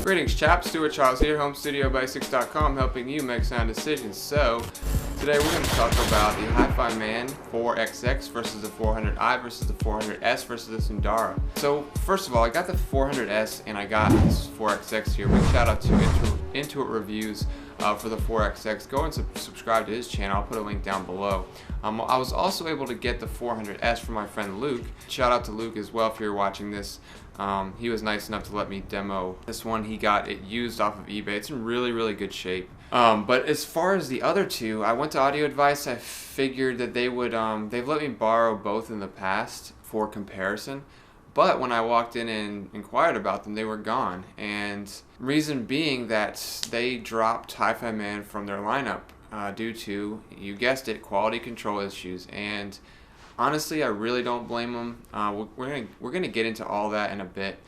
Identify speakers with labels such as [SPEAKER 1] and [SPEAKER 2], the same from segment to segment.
[SPEAKER 1] Greetings chaps, Stuart Charles here, HomeStudioBasics.com, helping you make sound decisions. So, today we're going to talk about the HiFiMan 4XX versus the 400i versus the 400S versus the Sundara. So, first of all, I got the 400S and I got this 4XX here. Big shout out to Intuit Reviews for the 4XX. Go and subscribe to his channel. I'll put a link down below. I was also able to get the 400S from my friend Luke. Shout out to Luke as well if you're watching this. He was nice enough to let me demo this one. He got it used off of eBay. It's in really good shape. But as far as the other two, I went to Audio Advice. I figured that they would, they've let me borrow both in the past for comparison. But when I walked in and inquired about them, they were gone. And reason being that they dropped HiFiMan from their lineup due to, you guessed it, quality control issues. And honestly, I really don't blame them. We're gonna get into all that in a bit.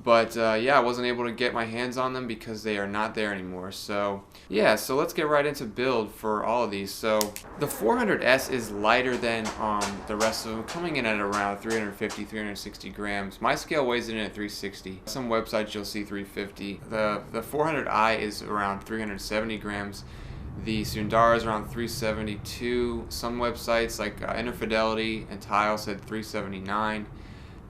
[SPEAKER 1] But yeah, I wasn't able to get my hands on them because they are not there anymore. So yeah, so let's get right into build for all of these. So the 400S is lighter than the rest of them, coming in at around 350, 360 grams. My scale weighs it in at 360. Some websites you'll see 350. The 400i is around 370 grams. The Sundara is around 372. Some websites like Interfidelity and Tile said 379.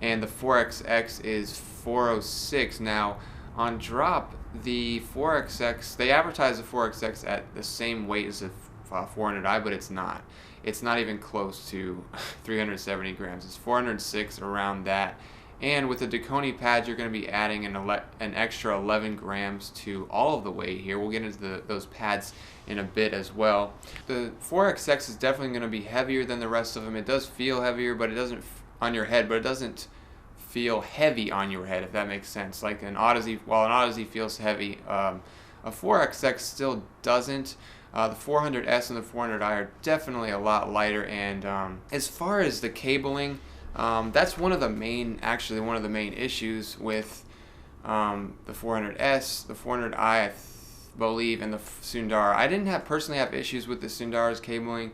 [SPEAKER 1] And the 4XX is 406. Now, on drop, the 4XX, they advertise the 4XX at the same weight as the 400i, but it's not. It's not even close to 370 grams. It's 406, around that. And with the Dakoni pads, you're going to be adding an extra 11 grams to all of the weight here. We'll get into those pads in a bit as well. The 4XX is definitely going to be heavier than the rest of them. It does feel heavier, but it doesn't on your head, but it doesn't feel heavy on your head, if that makes sense. Like an Odyssey, while an Odyssey feels heavy, a 4XX still doesn't. The 400S and the 400i are definitely a lot lighter. And as far as the cabling, that's one of the main issues with the 400S, the 400i, I believe, and the Sundara. I didn't personally have issues with the Sundara's cabling.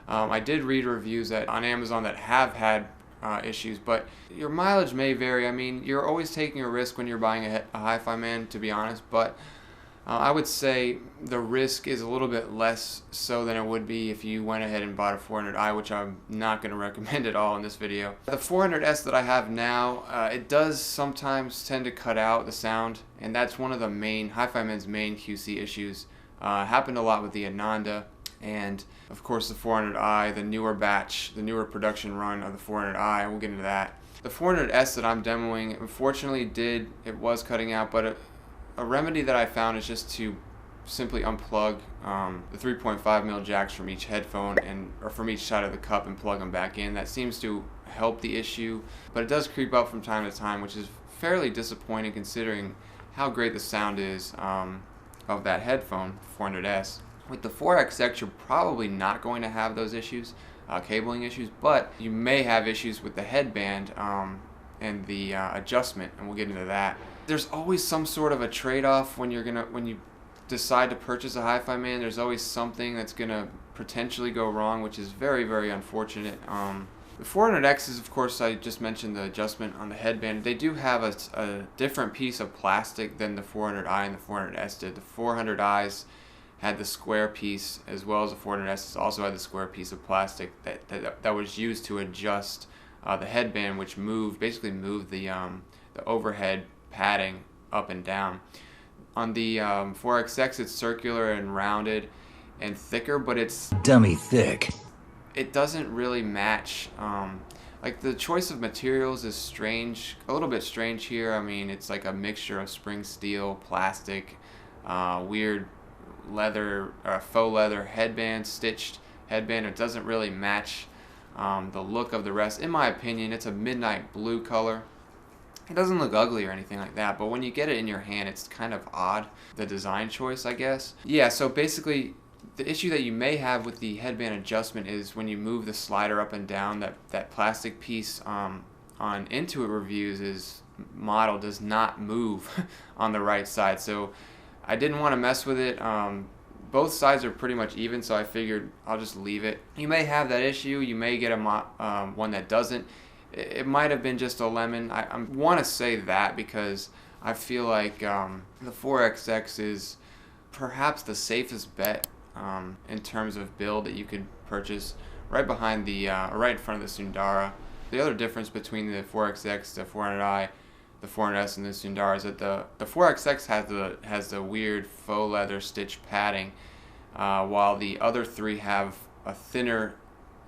[SPEAKER 1] I did read reviews on Amazon that have had issues, but your mileage may vary. I mean, you're always taking a risk when you're buying a HiFiMan, to be honest, but I would say the risk is a little bit less so than it would be if you went ahead and bought a 400i, which I'm not going to recommend at all in this video. The 400S that I have now, it does sometimes tend to cut out the sound, and that's one of the HiFiMan's main QC issues. Happened a lot with the Ananda, and of course the 400i, the newer production run of the 400i. We'll get into that. The 400S that I'm demoing, unfortunately, it was cutting out, but a remedy that I found is just to simply unplug the 3.5mm jacks from each headphone or from each side of the cup and plug them back in. That seems to help the issue, but it does creep up from time to time, which is fairly disappointing considering how great the sound is of that headphone, 400S. With the 4XX, you're probably not going to have those issues, cabling issues, but you may have issues with the headband and the adjustment, and we'll get into that. There's always some sort of a trade-off when you decide to purchase a HiFiMan. There's always something that's gonna potentially go wrong, which is very unfortunate. The 400X is, of course, I just mentioned the adjustment on the headband. They do have a different piece of plastic than the 400i and the 400S did. The 400i's had the square piece, as well as the 400S also had the square piece of plastic that was used to adjust the headband, which basically moved the overhead padding up and down. On the 4XX, it's circular and rounded and thicker, but it's
[SPEAKER 2] dummy thick.
[SPEAKER 1] It doesn't really match. Like, the choice of materials is a little bit strange here. I mean, it's like a mixture of spring steel, plastic, weird leather, faux leather headband, stitched headband. It doesn't really match the look of the rest. In my opinion, it's a midnight blue color. It doesn't look ugly or anything like that, but when you get it in your hand, it's kind of odd, the design choice, I guess. Yeah, so basically, the issue that you may have with the headband adjustment is when you move the slider up and down, that plastic piece on Intuit Reviews' model does not move on the right side. So I didn't want to mess with it. Both sides are pretty much even, so I figured I'll just leave it. You may have that issue. You may get one that doesn't. it might have been just a lemon. I want to say that because I feel like the 4XX is perhaps the safest bet in terms of build that you could purchase, right behind the right in front of the Sundara. The other difference between the 4XX, the 400i, the 400S, and the Sundara is that the 4XX has the weird faux leather stitch padding, while the other three have a thinner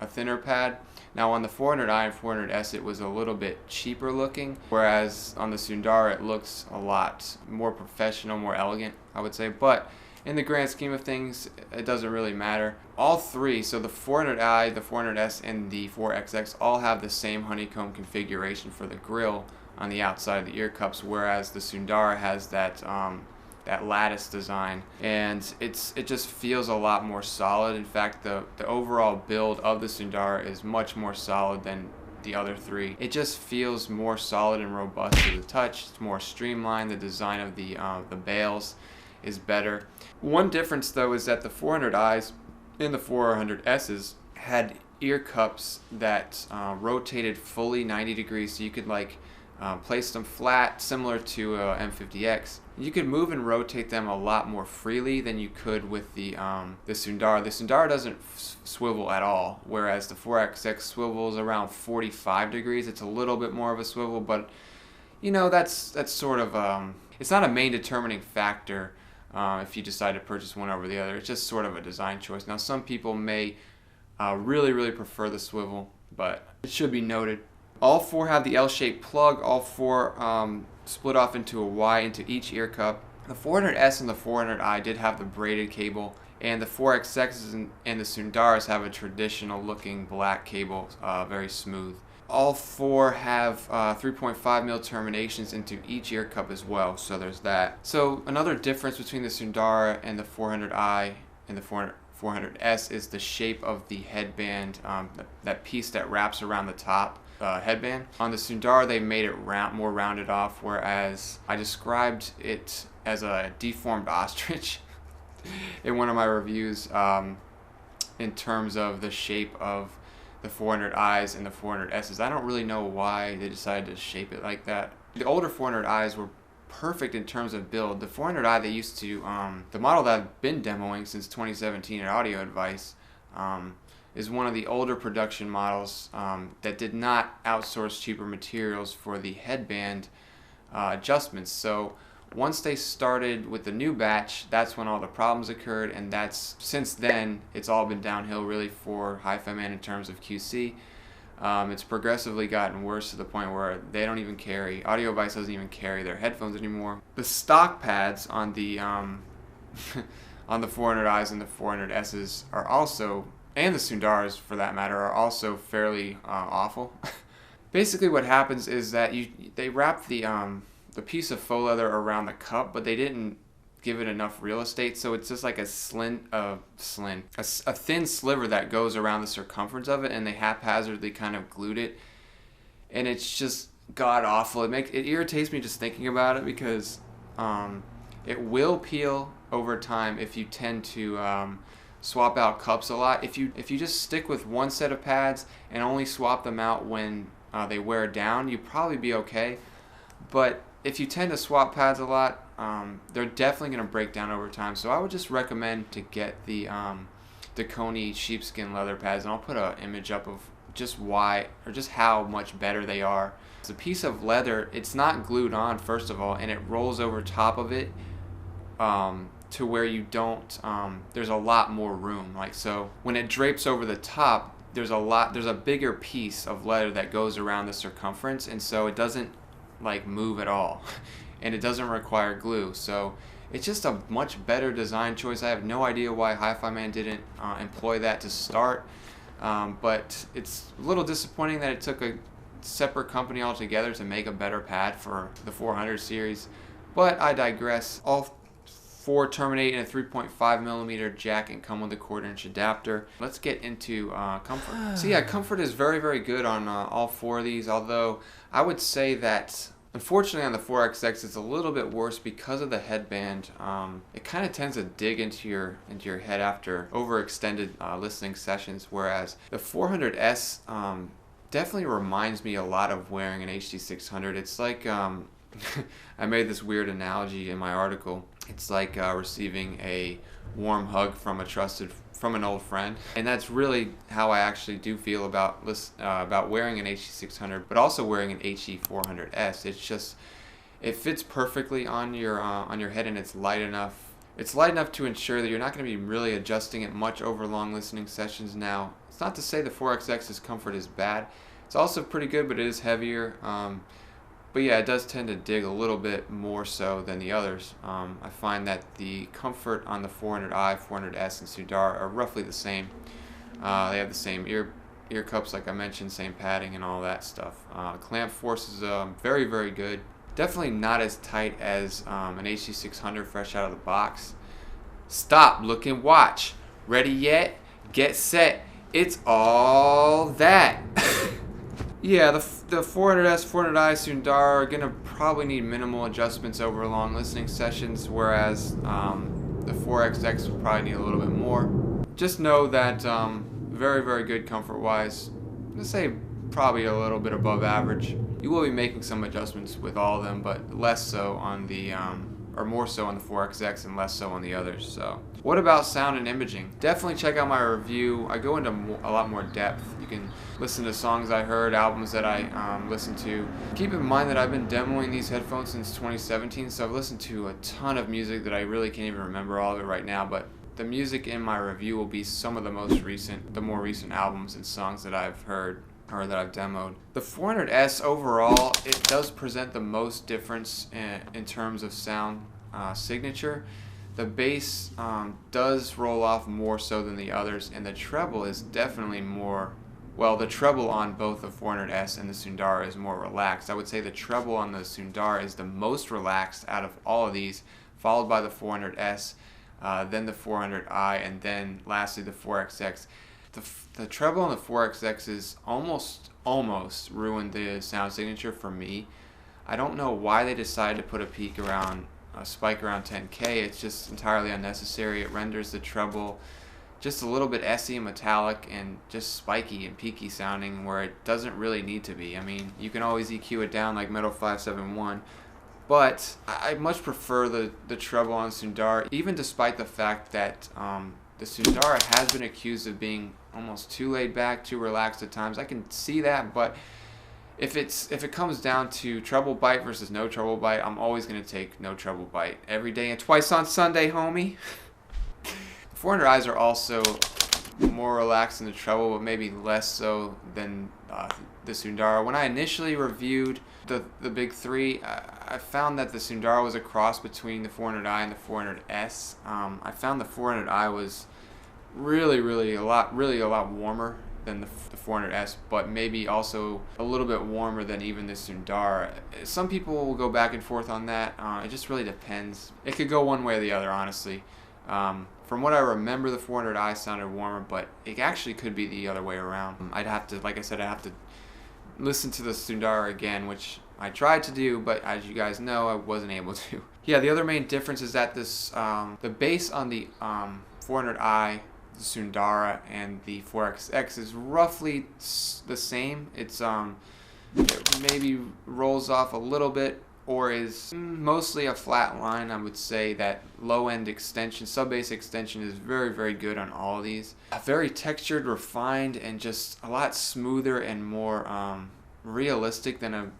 [SPEAKER 1] pad. Now on the 400i and 400S it was a little bit cheaper looking, whereas on the Sundara it looks a lot more professional, more elegant, I would say. But in the grand scheme of things, it doesn't really matter. All three, so the 400i, the 400S, and the 4XX all have the same honeycomb configuration for the grill on the outside of the ear cups, whereas the Sundara has that lattice design, and it just feels a lot more solid. In fact, the overall build of the Sundara is much more solid than the other three. It just feels more solid and robust to the touch. It's more streamlined. The design of the bails is better. One difference though is that the 400i's and the 400S's had ear cups that rotated fully 90 degrees, so you could place them flat, similar to M50X. You could move and rotate them a lot more freely than you could with the Sundara. The Sundara doesn't swivel at all, whereas the 4XX swivels around 45 degrees. It's a little bit more of a swivel, but you know, that's sort of it's not a main determining factor if you decide to purchase one over the other. It's just sort of a design choice. Now, some people may really prefer the swivel, but it should be noted. All four have the L-shaped plug. All four split off into a Y into each ear cup. The 400S and the 400i did have the braided cable, and the 4XX and the Sundaras have a traditional looking black cable, very smooth. All four have 3.5mm terminations into each ear cup as well, so there's that. So another difference between the Sundara and the 400i and the 400S is the shape of the headband, that piece that wraps around the top headband. On the Sundara they made it more rounded off, whereas I described it as a deformed ostrich in one of my reviews in terms of the shape of the 400i's and the 400S's. I don't really know why they decided to shape it like that. The older 400i's were perfect in terms of build. The 400i, they used to, the model that I've been demoing since 2017 at Audio Advice, is one of the older production models that did not outsource cheaper materials for the headband adjustments. So once they started with the new batch, that's when all the problems occurred, and since then it's all been downhill really for HiFiMan in terms of QC. It's progressively gotten worse to the point where they don't even carry, Audio Advice doesn't even carry their headphones anymore. The stock pads on the on the 400i's and the 400S's are also, and the Sundaras for that matter, are also fairly awful. Basically what happens is that they wrap the piece of faux leather around the cup, but they didn't give it enough real estate, so it's just like a thin sliver that goes around the circumference of it, and they haphazardly kind of glued it, and it's just god awful. It irritates me just thinking about it, because it will peel over time if you tend to swap out cups a lot. If you just stick with one set of pads and only swap them out when they wear down, you'd probably be okay. But if you tend to swap pads a lot, they're definitely going to break down over time. So I would just recommend to get the Coney sheepskin leather pads, and I'll put an image up of just why, or just how much better they are. It's a piece of leather. It's not glued on, first of all, and it rolls over top of it to where you don't. There's a lot more room. Like, so when it drapes over the top, there's a bigger piece of leather that goes around the circumference, and so it doesn't move at all, and it doesn't require glue. So it's just a much better design choice. I have no idea why HiFiMan didn't employ that to start, but it's a little disappointing that it took a separate company altogether to make a better pad for the 400 series, but I digress. All four terminate in a 3.5mm jack and come with a 1/4" adapter. Let's get into comfort. So yeah, comfort is very good on all four of these, although I would say that unfortunately on the 4XX it's a little bit worse because of the headband. It kind of tends to dig into your head after overextended listening sessions, whereas the 400S definitely reminds me a lot of wearing an HT600. It's like, I made this weird analogy in my article. It's like receiving a warm hug from from an old friend, and that's really how I actually do feel about wearing an HE600, but also wearing an HE400S. It's just, it fits perfectly on your head, and it's light enough. It's light enough to ensure that you're not going to be really adjusting it much over long listening sessions. Now, it's not to say the 4XX's comfort is bad. It's also pretty good, but it is heavier. But yeah, it does tend to dig a little bit more so than the others. I find that the comfort on the 400i, 400S, and Sundara are roughly the same. They have the same ear cups, like I mentioned, same padding and all that stuff. Clamp force is very, very good. Definitely not as tight as an HC600 fresh out of the box. Stop, look, and watch. Ready yet? Get set. It's all that. Yeah, the 400S, 400i, Sundara are going to probably need minimal adjustments over long listening sessions, whereas the 4XX will probably need a little bit more. Just know that very, very good comfort-wise. Let's say probably a little bit above average. You will be making some adjustments with all of them, but less so on the, or more so on the 4XX and less so on the others. So, what about sound and imaging? Definitely check out my review. I go into a lot more depth. You can listen to songs I heard, albums that I listened to. Keep in mind that I've been demoing these headphones since 2017, so I've listened to a ton of music that I really can't even remember all of it right now, but the music in my review will be some of the more recent albums and songs that I've heard or that I've demoed. The 400S overall, it does present the most difference in terms of sound signature. The bass does roll off more so than the others, and the treble is definitely more, well, the treble on both the 400S and the Sundara is more relaxed. I would say the treble on the Sundara is the most relaxed out of all of these, followed by the 400S, then the 400i, and then lastly the 4XX. The treble on the 4XX is almost ruined the sound signature for me. I don't know why they decided to put a spike around 10K. It's just entirely unnecessary. It renders the treble just a little bit essy and metallic and just spiky and peaky sounding where it doesn't really need to be. I mean, you can always EQ it down like Metal 571, but I much prefer the treble on Sundara, even despite the fact that the Sundara has been accused of being almost too laid back, too relaxed at times. I can see that, but if it comes down to treble bite versus no treble bite, I'm always going to take no treble bite every day and twice on Sunday, homie. 400Is are also more relaxed in the treble, but maybe less so than the Sundara. When I initially reviewed the big three, I found that the Sundara was a cross between the 400i and the 400S. I found the 400i was really a lot warmer than the 400S, but maybe also a little bit warmer than even the Sundara. Some people will go back and forth on that. It just really depends. It could go one way or the other, honestly. From what I remember, the 400i sounded warmer, but it actually could be the other way around. I'd have to, like I said, I'd have to listen to the Sundara again, which I tried to do, but as you guys know, I wasn't able to. Yeah, the other main difference is that this the bass on the 400i, the Sundara, and the 4XX is roughly the same. It's it maybe rolls off a little bit, or is mostly a flat line. I would say that low-end extension, sub-bass extension is very good on all of these. Very textured, refined, and just a lot smoother and more realistic than a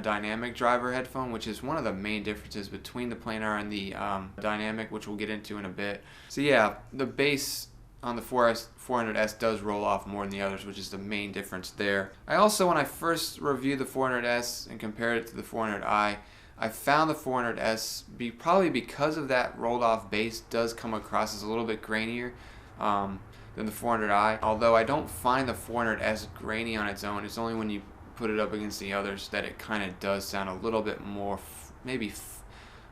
[SPEAKER 1] dynamic driver headphone, which is one of the main differences between the planar and the dynamic, which we'll get into in a bit. So yeah, the bass on the 400S does roll off more than the others, which is the main difference there. I also, when I first reviewed the 400S and compared it to the 400i, I found the 400S, probably because of that rolled off bass, does come across as a little bit grainier than the 400i. Although I don't find the 400S grainy on its own. It's only when you put it up against the others that it kind of does sound a little bit more maybe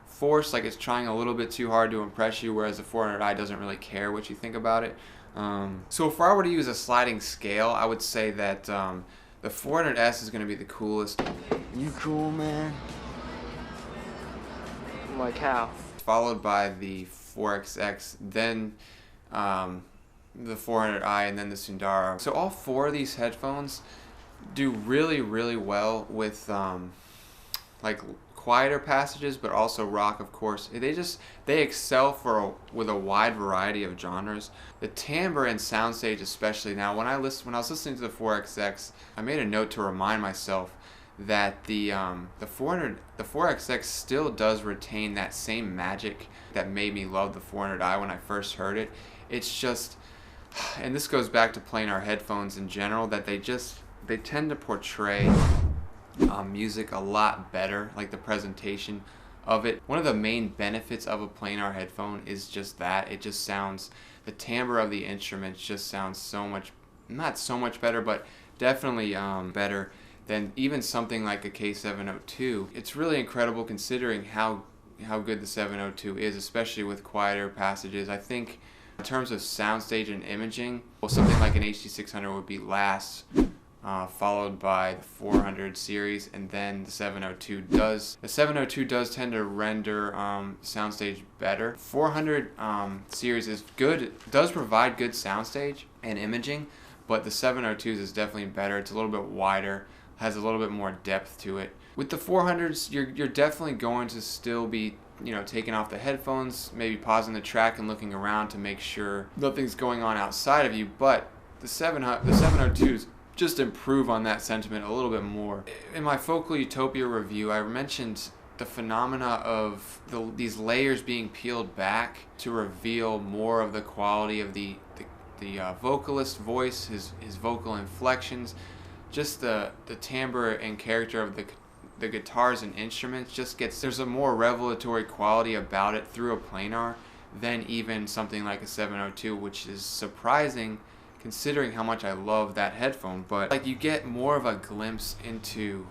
[SPEAKER 1] forced, like it's trying a little bit too hard to impress you, whereas the 400i doesn't really care what you think about it. So if I were to use a sliding scale, I would say that the 400S is going to be the coolest.
[SPEAKER 2] You cool, man? Like how?
[SPEAKER 1] Followed by the 4XX, then the 400i, and then the Sundara. So all four of these headphones do really, really well with like quieter passages, but also rock, of course. They excel with a wide variety of genres. The timbre and soundstage, especially. Now, when I was listening to the 4XX, I made a note to remind myself that the 4XX still does retain that same magic that made me love the 400i when I first heard it. It's just, and this goes back to planar headphones in general, that they tend to portray music a lot better, like the presentation of it. One of the main benefits of a planar headphone is just that it just sounds, the timbre of the instruments just sounds so much, not so much better, but definitely better than even something like a K702. It's really incredible considering how good the 702 is, especially with quieter passages. I think in terms of soundstage and imaging, well, something like an HE600 would be last, followed by the 400 series, and then the 702 does. The 702 does tend to render soundstage better. 400 series is good, does provide good soundstage and imaging, but the 702s is definitely better. It's a little bit wider, has a little bit more depth to it. With the 400s, you're definitely going to still be, taking off the headphones, maybe pausing the track and looking around to make sure nothing's going on outside of you, but the 702s just improve on that sentiment a little bit more. In my Focal Utopia review, I mentioned the phenomena of these layers being peeled back to reveal more of the quality of the vocalist's voice, his vocal inflections, just the timbre and character of the guitars and instruments. There's a more revelatory quality about it through a planar than even something like a 702, which is surprising considering how much I love that headphone. But like, you get more of a glimpse into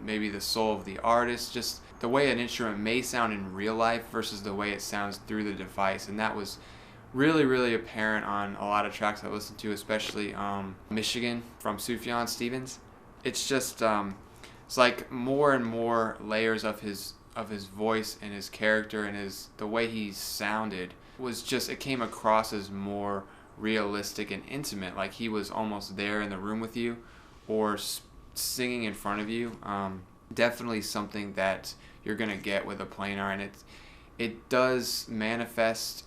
[SPEAKER 1] maybe the soul of the artist, just the way an instrument may sound in real life versus the way it sounds through the device. And that was really, really apparent on a lot of tracks I listened to, especially Michigan from Sufjan Stevens. It's just it's like more and more layers of his voice and his character and the way he sounded it came across as more realistic and intimate, like he was almost there in the room with you or singing in front of you. Definitely something that you're gonna get with a planar, and it does manifest.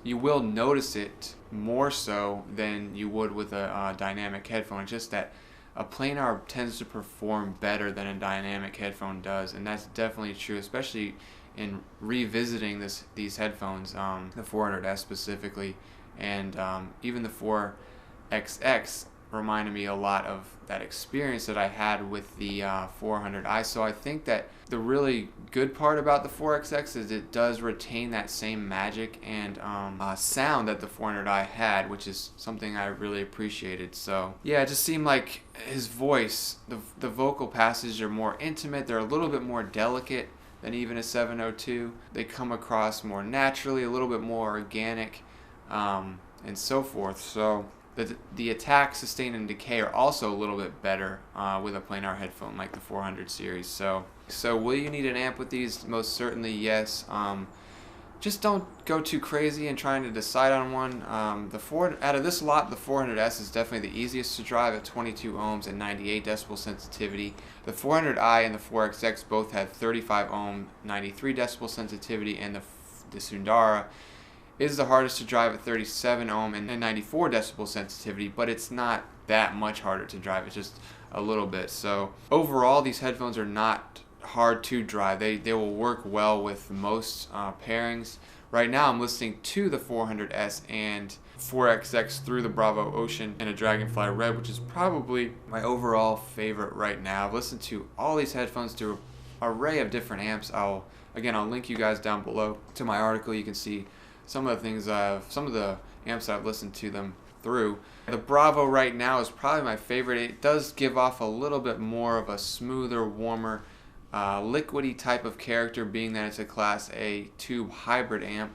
[SPEAKER 1] You will notice it more so than you would with a dynamic headphone. It's just that a planar tends to perform better than a dynamic headphone does, and that's definitely true, especially in revisiting these headphones, the 400S specifically, and even the 4XX reminded me a lot of that experience that I had with the 400i. So I think that the really good part about the 4XX is it does retain that same magic and sound that the 400i had, which is something I really appreciated. So yeah, it just seemed like his voice, the vocal passages are more intimate, they're a little bit more delicate than even a 702. They come across more naturally, a little bit more organic, and so forth. So the attack, sustain, and decay are also a little bit better with a planar headphone like the 400 series. So will you need an amp with these? Most certainly yes. Just don't go too crazy in trying to decide on one. Out of this lot, the 400S is definitely the easiest to drive at 22 ohms and 98 decibel sensitivity. The 400i and the 4XX both had 35 ohm, 93 decibel sensitivity, and the Sundara is the hardest to drive at 37 ohm and 94 decibel sensitivity, but it's not that much harder to drive. It's just a little bit. So overall, these headphones are not hard to drive. They will work well with most pairings. Right now I'm listening to the 400S and 4XX through the Bravo Ocean and a Dragonfly Red, which is probably my overall favorite right now. I've listened to all these headphones through an array of different amps. I'll link you guys down below to my article. You can see some of the amps I've listened to them through. The Bravo right now is probably my favorite. It does give off a little bit more of a smoother, warmer, liquidy type of character, being that it's a Class A tube hybrid amp.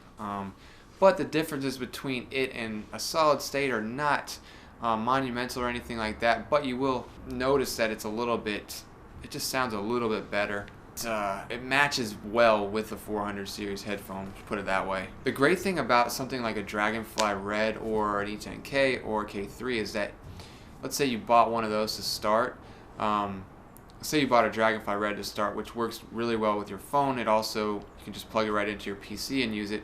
[SPEAKER 1] But the differences between it and a solid state are not monumental or anything like that, but you will notice that it just sounds a little bit better it matches well with the 400 series headphone, put it that way. The great thing about something like a Dragonfly Red or an E10K or a K3 is that, let's say you bought one of those to start. Say you bought a Dragonfly Red to start, which works really well with your phone. It also, you can just plug it right into your PC and use it.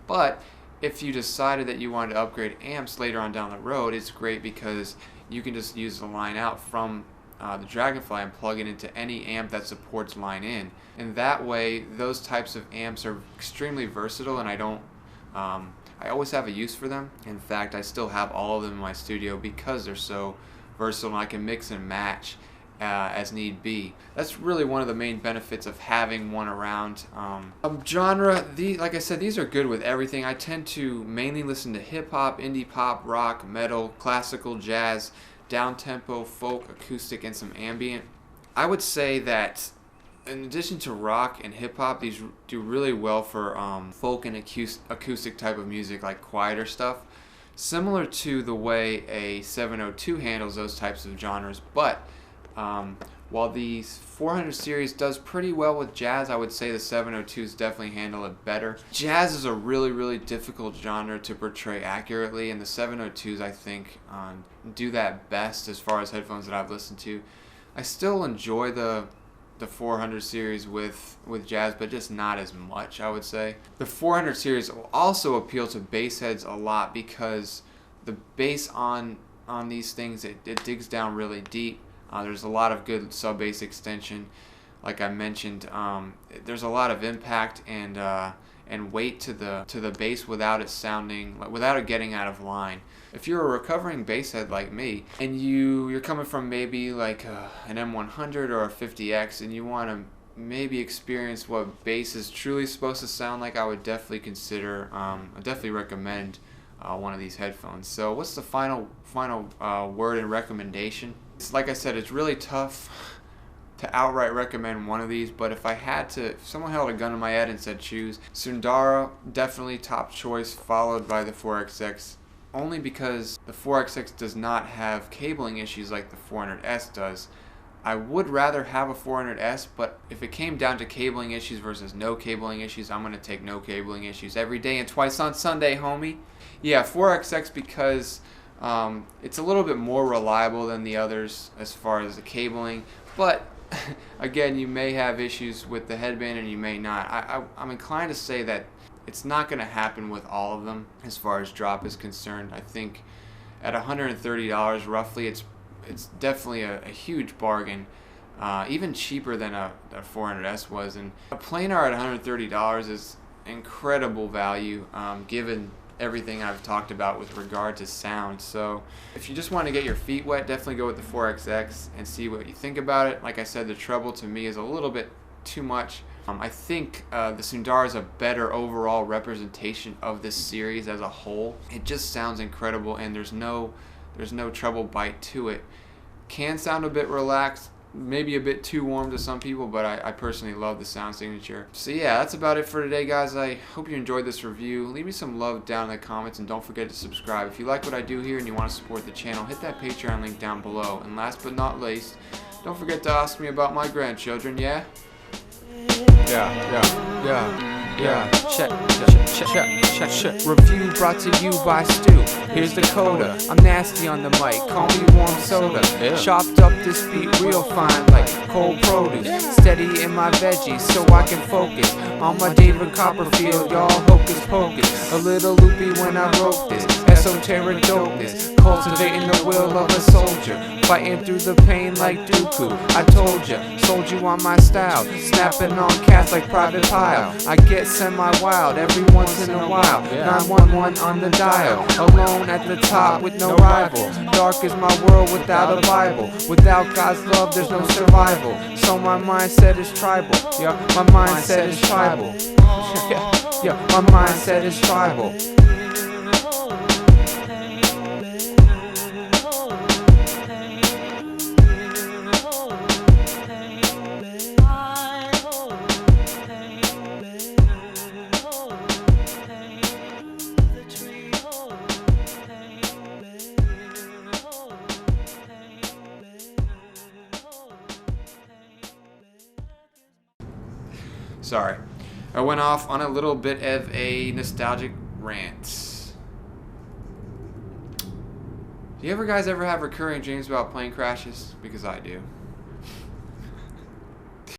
[SPEAKER 1] But if you decided that you wanted to upgrade amps later on down the road, it's great because you can just use the line out from the Dragonfly and plug it into any amp that supports line in. And that way, those types of amps are extremely versatile, and I always have a use for them. In fact, I still have all of them in my studio because they're so versatile and I can mix and match as need be. That's really one of the main benefits of having one around. Genre, like I said, these are good with everything. I tend to mainly listen to hip hop, indie pop, rock, metal, classical, jazz, down-tempo, folk, acoustic, and some ambient. I would say that in addition to rock and hip hop, these do really well for folk and acoustic type of music, like quieter stuff, similar to the way a 702 handles those types of genres. But while the 400 series does pretty well with jazz, I would say the 702s definitely handle it better. Jazz is a really difficult genre to portray accurately, and the 702s, I think, do that best as far as headphones that I've listened to. I still enjoy the 400 series with jazz, but just not as much, I would say. The 400 series will also appeal to bass heads a lot because the bass on these things, it digs down really deep. There's a lot of good sub-bass extension. Like I mentioned, there's a lot of impact and weight to the bass without it getting out of line. If you're a recovering bass head like me, and you're coming from maybe like an M100 or a 50X, and you want to maybe experience what bass is truly supposed to sound like, I would definitely consider, I definitely recommend one of these headphones. So what's the final word and recommendation? Like I said, it's really tough to outright recommend one of these, but if someone held a gun to my head and said choose, Sundara, definitely top choice, followed by the 4XX, only because the 4XX does not have cabling issues like the 400S does. I would rather have a 400S, but if it came down to cabling issues versus no cabling issues, I'm going to take no cabling issues every day and twice on Sunday, homie. Yeah, 4XX because it's a little bit more reliable than the others as far as the cabling, but again, you may have issues with the headband and you may not. I'm inclined to say that it's not going to happen with all of them as far as drop is concerned. I think at $130 roughly, it's definitely a huge bargain, even cheaper than a 400S was. And a planar at $130 is incredible value given everything I've talked about with regard to sound. So if you just want to get your feet wet, definitely go with the 4XX and see what you think about it. Like I said, the treble to me is a little bit too much. I think the Sundara is a better overall representation of this series as a whole. It just sounds incredible, and there's no treble bite to it. Can sound a bit relaxed, maybe a bit too warm to some people, but I personally love the sound signature. So yeah, that's about it for today, guys. I hope you enjoyed this review. Leave me some love down in the comments, and don't forget to subscribe. If you like what I do here and you want to support the channel, hit that Patreon link down below. And last but not least, don't forget to ask me about my grandchildren, yeah? Yeah. Check. Review brought to you by Stu. Here's the coda. I'm nasty on the mic. Call me warm soda. Chopped up this beat real fine like cold produce. Steady in my veggies so I can focus on my David Copperfield. Y'all hocus pocus. A little loopy when I wrote this. Esoteric dopeness. Cultivating the will of a soldier. Fighting through the pain like Dooku. I told ya, sold you on my style. Snapping on cats like Private Pile. I get semi-wild every once in a while. 911 on the dial. Alone at the top with no rival. Dark is my world without a Bible. Without God's love there's no survival. So my mindset is tribal. Yeah, my mindset is tribal. Yeah, my mindset is tribal. Sorry. I went off on a little bit of a nostalgic rant. Do you guys ever have recurring dreams about plane crashes? Because I do.